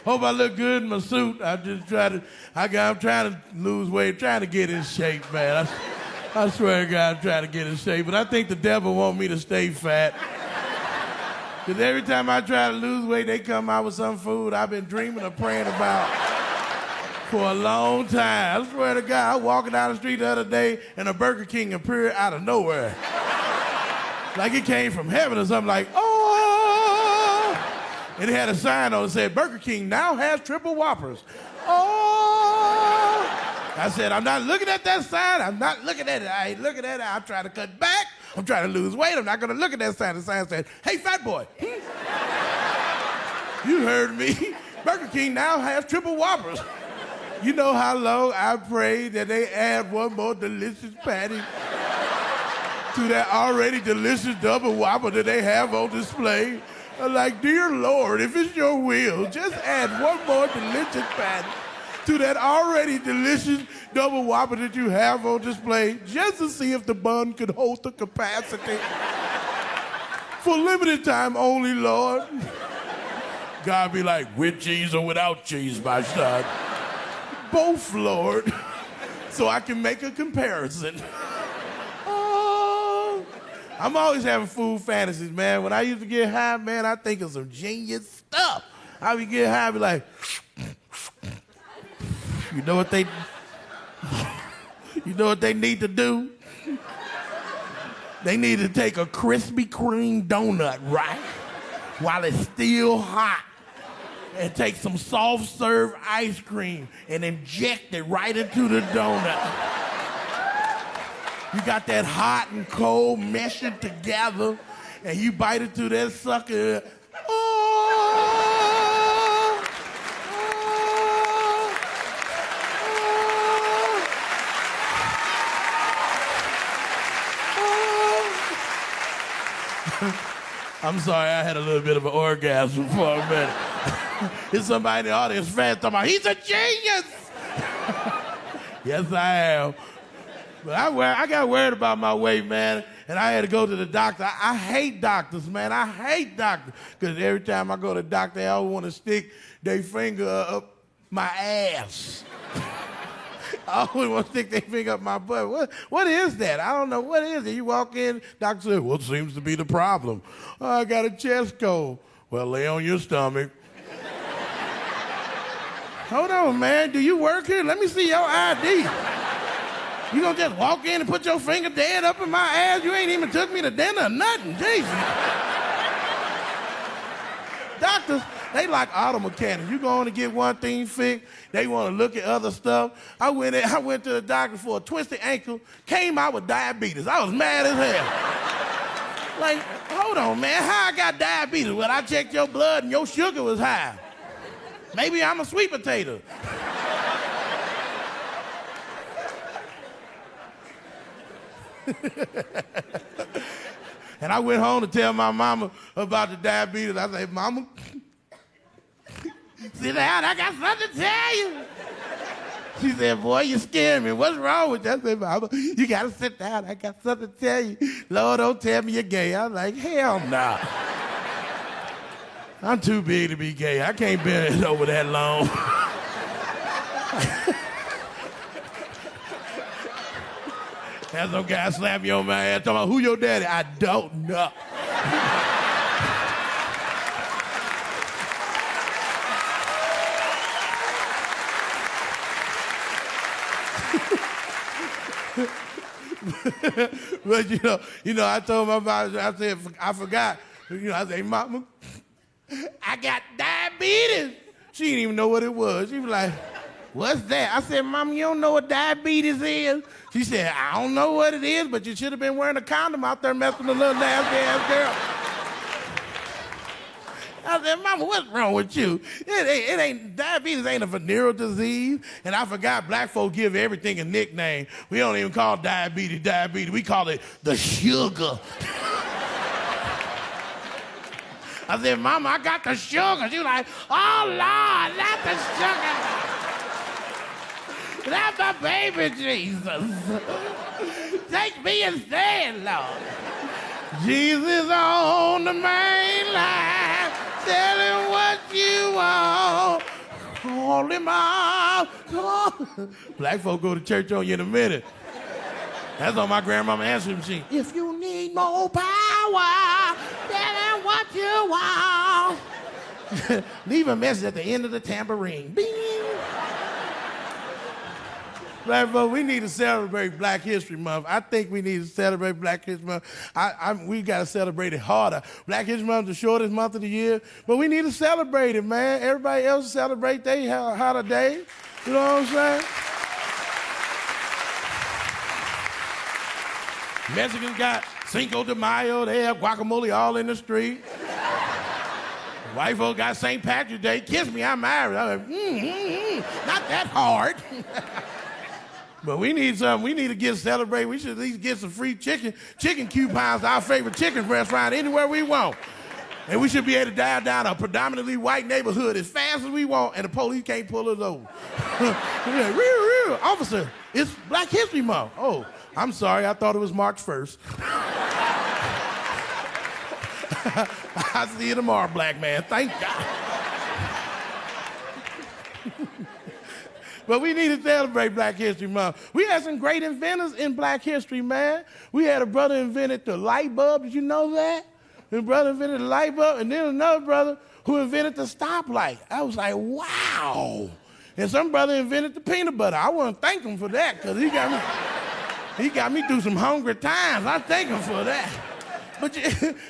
Hope I look good in my suit. I'm trying to lose weight, trying to get in shape, man. I swear to God, I'm trying to get in shape. But I think the devil wants me to stay fat. Because every time I try to lose weight, they come out with some food I've been dreaming or praying about for a long time. I swear to God, I was walking down the street the other day and a Burger King appeared out of nowhere. Like it came from heaven or something, like, oh! And it had a sign on it that said, Burger King now has Triple Whoppers. Oh! I said, I'm not looking at that sign. I'm not looking at it. I ain't looking at it. I'm trying to cut back. I'm trying to lose weight. I'm not going to look at that sign. The sign said, hey, fat boy. You heard me. Burger King now has Triple Whoppers. You know how long I prayed that they add one more delicious patty to that already delicious double Whopper that they have on display. I'm like, dear Lord, if it's your will, just add one more delicious patty to that already delicious double Whopper that you have on display, just to see if the bun could hold the capacity. For limited time only, Lord. God be like, with cheese or without cheese, my son? Both, Lord, so I can make a comparison. Oh, I'm always having food fantasies, man. When I used to get high, man, I think of some genius stuff. I would get high, be like, you know what they need to do? They need to take a Krispy Kreme donut, right? While it's still hot. And take some soft serve ice cream and inject it right into the donut. You got that hot and cold meshing together, and you bite into that sucker. Oh, I'm sorry, I had a little bit of an orgasm for a minute. There's somebody in the audience fan talking about, he's a genius! Yes, I am. But I got worried about my weight, man, and I had to go to the doctor. I hate doctors, man. I hate doctors. Because every time I go to the doctor, they always want to stick their finger up my ass. I always want to stick their finger up my butt. What is that? I don't know. What is it? You walk in, doctor says, what seems to be the problem? Oh, I got a chest cold. Well, lay on your stomach. Hold on, man. Do you work here? Let me see your ID. You gonna just walk in and put your finger dead up in my ass? You ain't even took me to dinner or nothing. Jesus. Doctors, they like auto mechanics. You go in to get one thing fixed, they want to look at other stuff. I went to the doctor for a twisted ankle, came out with diabetes. I was mad as hell. Like, hold on, man. How I got diabetes? Well, I checked your blood and your sugar was high. Maybe I'm a sweet potato. And I went home to tell my mama about the diabetes. I said, Mama, sit down, I got something to tell you. She said, boy, you scared me. What's wrong with you? I said, Mama, you gotta sit down. I got something to tell you. Lord, don't tell me you're gay. I was like, hell no. I'm too big to be gay. I can't bear it over that long. Have some guy slap you on my ass talking about, who your daddy? I don't know. But you know, I told my mom, I said, I forgot. I said, Mama, I got diabetes. She didn't even know what it was. She was like, what's that? I said, Mama, you don't know what diabetes is? She said, I don't know what it is, but you should have been wearing a condom out there messing with a little nasty ass girl. I said, Mama, what's wrong with you? It ain't, diabetes ain't a venereal disease, and I forgot black folk give everything a nickname. We don't even call diabetes diabetes. We call it the sugar. I said, Mama, I got the sugar. She was like, oh, Lord, not the sugar. Not my baby Jesus. Take me instead, Lord. Jesus on the main line. Tell him what you want Call him out. Black folk go to church on you in a minute. That's on my grandmama answering machine. If you need more power, tell him what you want. Leave a message at the end of the tambourine. Bing. Black folks, we need to celebrate Black History Month. I think we need to celebrate Black History Month. We got to celebrate it harder. Black History Month is the shortest month of the year, but we need to celebrate it, man. Everybody else celebrate their holiday. You know what I'm saying? Mexicans got Cinco de Mayo. They have guacamole all in the street. White folks got St. Patrick's Day. Kiss me, I'm married. I'm like, not that hard. But we need something. We need to get celebrated. We should at least get some free chicken coupons to our favorite chicken restaurant anywhere we want. And we should be able to dive down a predominantly white neighborhood as fast as we want, and the police can't pull us over. Like, real, officer, it's Black History Month. Oh, I'm sorry, I thought it was March 1st. I'll see you tomorrow, black man. Thank God. But we need to celebrate Black History Month. We had some great inventors in Black history, man. We had a brother invented the light bulb. Did you know that? The brother invented the light bulb, and then another brother who invented the stoplight. I was like, wow. And some brother invented the peanut butter. I want to thank him for that, because he got me through some hungry times. I thank him for that.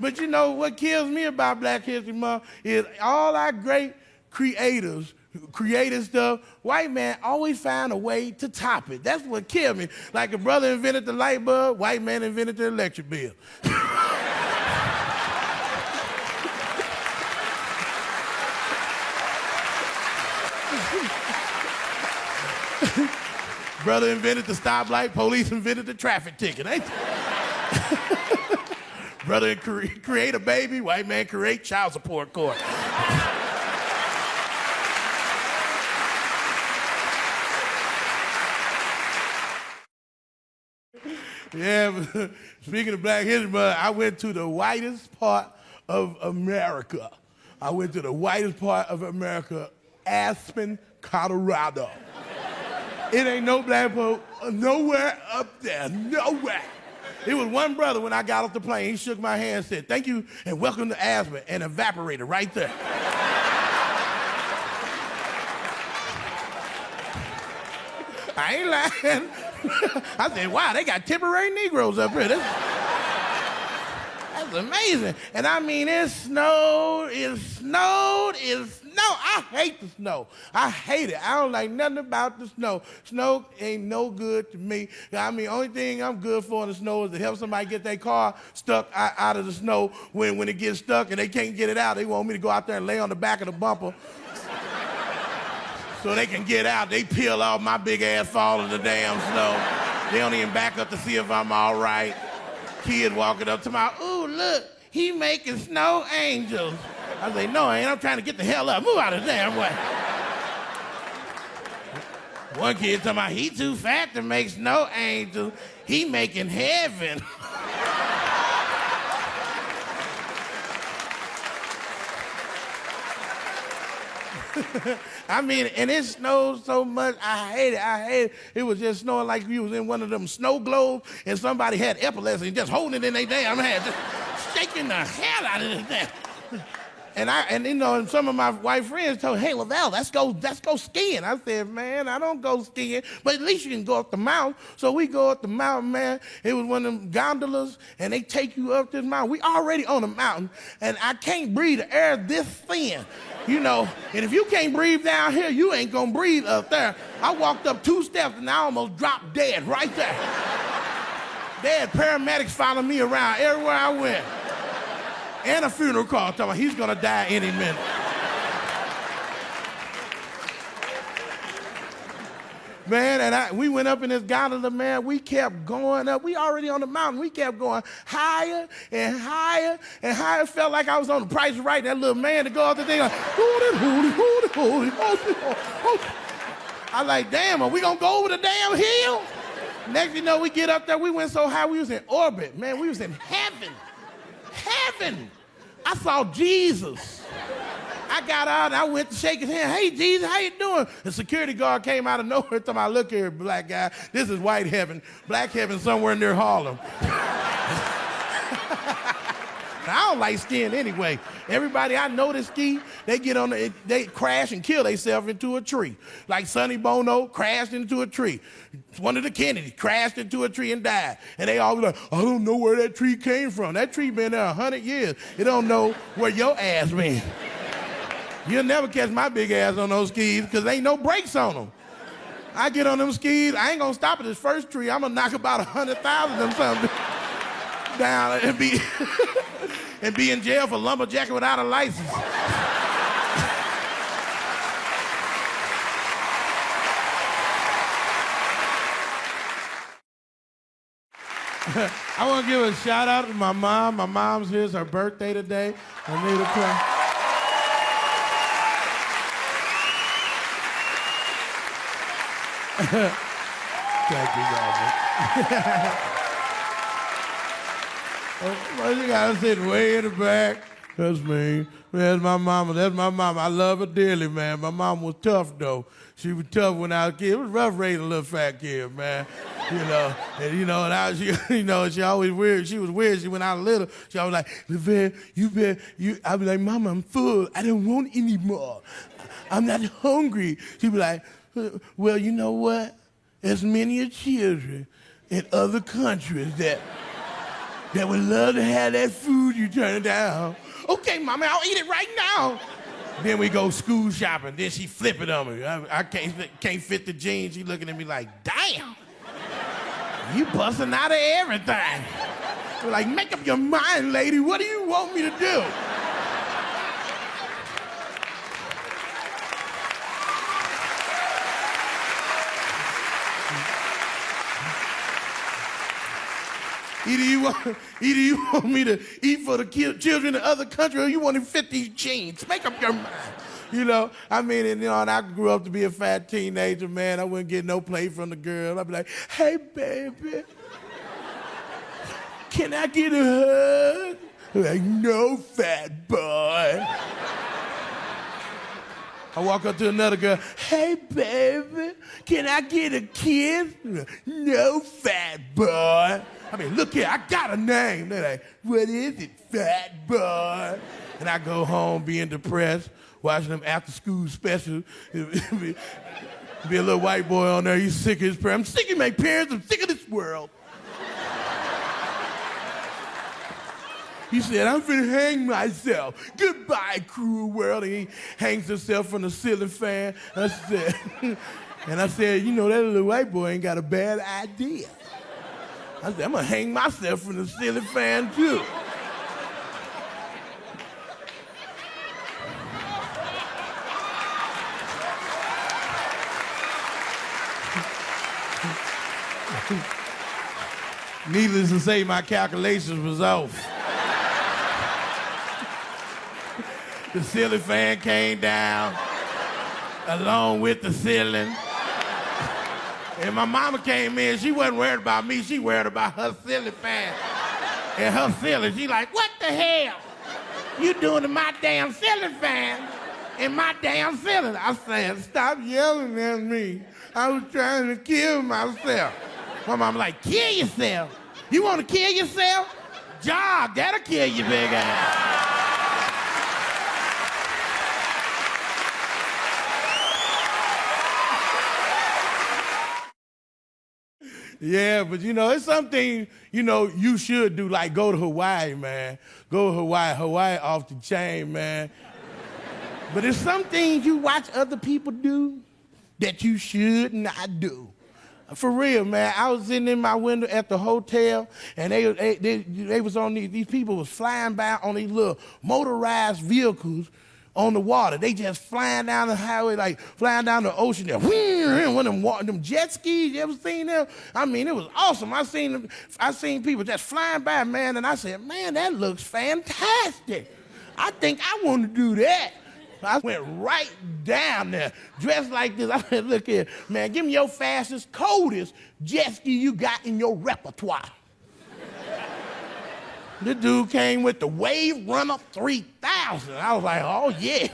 But you know what kills me about Black History Month is all our great creators created stuff, white man always find a way to top it. That's what killed me. Like a brother invented the light bulb, white man invented the electric bill. Brother invented the stoplight, police invented the traffic ticket. Brother create a baby, white man create child support court. Yeah, but speaking of Black History Month, I went to the whitest part of America. Aspen, Colorado. It ain't no black folk nowhere up there, nowhere. It was one brother when I got off the plane. He shook my hand and said, "Thank you and welcome to Aspen," and evaporated right there. I ain't lying. I said, wow, they got temporary Negroes up here. That's amazing. And I mean, it snowed. I hate the snow. I hate it. I don't like nothing about the snow. Snow ain't no good to me. I mean, only thing I'm good for in the snow is to help somebody get their car stuck out of the snow when it gets stuck and they can't get it out. They want me to go out there and lay on the back of the bumper so they can get out. They peel off my big ass fall in the damn snow. They don't even back up to see if I'm all right. Kid walking up to my, ooh, look, he making snow angels. I say, no, I ain't. I'm trying to get the hell up. Move out of the damn way. One kid talking about, he too fat to make snow angels. He making heaven. I mean, and it snowed so much, I hate it. It was just snowing like you was in one of them snow globes and somebody had epilepsy and just holding it in their damn hand, just shaking the hell out of this thing. And you know, and some of my white friends told me, hey, Lavell, let's go skiing. I said, man, I don't go skiing, but at least you can go up the mountain. So we go up the mountain, man. It was one of them gondolas, and they take you up this mountain. We already on the mountain, and I can't breathe. The air this thin, you know. And if you can't breathe down here, you ain't gonna breathe up there. I walked up 2 steps, and I almost dropped dead right there. They had paramedics following me around everywhere I went. And a funeral call talking about he's gonna die any minute. Man, and we went up in this gondola, man. We kept going up. We already on the mountain. We kept going higher and higher and higher. It felt like I was on The Price is Right. That little man to go up the thing like, holy. I was like, damn, are we gonna go over the damn hill? Next thing you know, we get up there. We went so high, we was in orbit. Man, we was in heaven. Heaven. I saw Jesus. I got out and I went to shake his hand. Hey, Jesus, how you doing? The security guard came out of nowhere and told me, look here, black guy. This is white heaven. Black heaven somewhere near Harlem. I don't like skiing anyway. Everybody I know that ski, they get on they crash and kill themselves into a tree. Like Sonny Bono crashed into a tree. One of the Kennedys crashed into a tree and died. And they all like, I don't know where that tree came from. That tree been there 100 years. You don't know where your ass been. You'll never catch my big ass on those skis because there ain't no brakes on them. I get on them skis, I ain't gonna stop at this first tree. I'm gonna knock about 100,000 of them something down and be and be in jail for lumberjacking without a license. I want to give a shout out to my mom. My mom's here. It's her birthday today. Anita Crawford. Thank you, guys. Well, you gotta sit way in the back. That's me. That's my mama. That's my mama. I love her dearly, man. My mom was tough, though. She was tough when I was a kid. It was rough raising a little fat kid, man. And she always weird. She was weird. She when I was little, she always like, Lavell, I'd be like, Mama, I'm full. I don't want any more. I'm not hungry. She'd be like, well, you know what? There's many children in other countries that would love to have that food you turn it down. Okay, Mama, I'll eat it right now. Then we go school shopping. Then she flip it on me. I can't fit the jeans. She looking at me like, damn, you busting out of everything. We're like, make up your mind, lady. What do you want me to do? Either you want me to eat for the children in other countries or you want to fit these jeans. Make up your mind. And I grew up to be a fat teenager, man. I wouldn't get no play from the girl. I'd be like, hey, baby, can I get a hug? Like, no, fat boy. I walk up to another girl, hey, baby, can I get a kiss? No, fat boy. Look here, I got a name. They're like, what is it, fat boy? And I go home being depressed, watching them after school specials. Be a little white boy on there, he's sick of his parents. I'm sick of my parents, I'm sick of this world. He said, I'm finna hang myself. Goodbye, cruel world. And he hangs himself from the ceiling fan. I said, that little white boy ain't got a bad idea. I said, I'm gonna hang myself from the ceiling fan too. Needless to say, my calculations was off. The ceiling fan came down along with the ceiling. And my mama came in, she wasn't worried about me, she worried about her ceiling fan and her ceiling. She like, what the hell you doing to my damn ceiling fan and my damn ceiling? I said, stop yelling at me. I was trying to kill myself. My mama like, kill yourself? You want to kill yourself? Jog, that'll kill you, big ass. Yeah, but it's something, you should do, like go to Hawaii, man. Go to Hawaii. Hawaii off the chain, man. But there's some things you watch other people do that you should not do. For real, man. I was sitting in my window at the hotel, and they was on these people was flying by on these little motorized vehicles on the water. They just flying down the highway, like flying down the ocean there. One of them jet skis, you ever seen them? It was awesome. I seen people just flying by, man, and I said, man, that looks fantastic. I think I want to do that. I went right down there, dressed like this. I said, look here, man, give me your fastest, coldest jet ski you got in your repertoire. The dude came with the Wave Runner 3000. I was like, oh, yeah.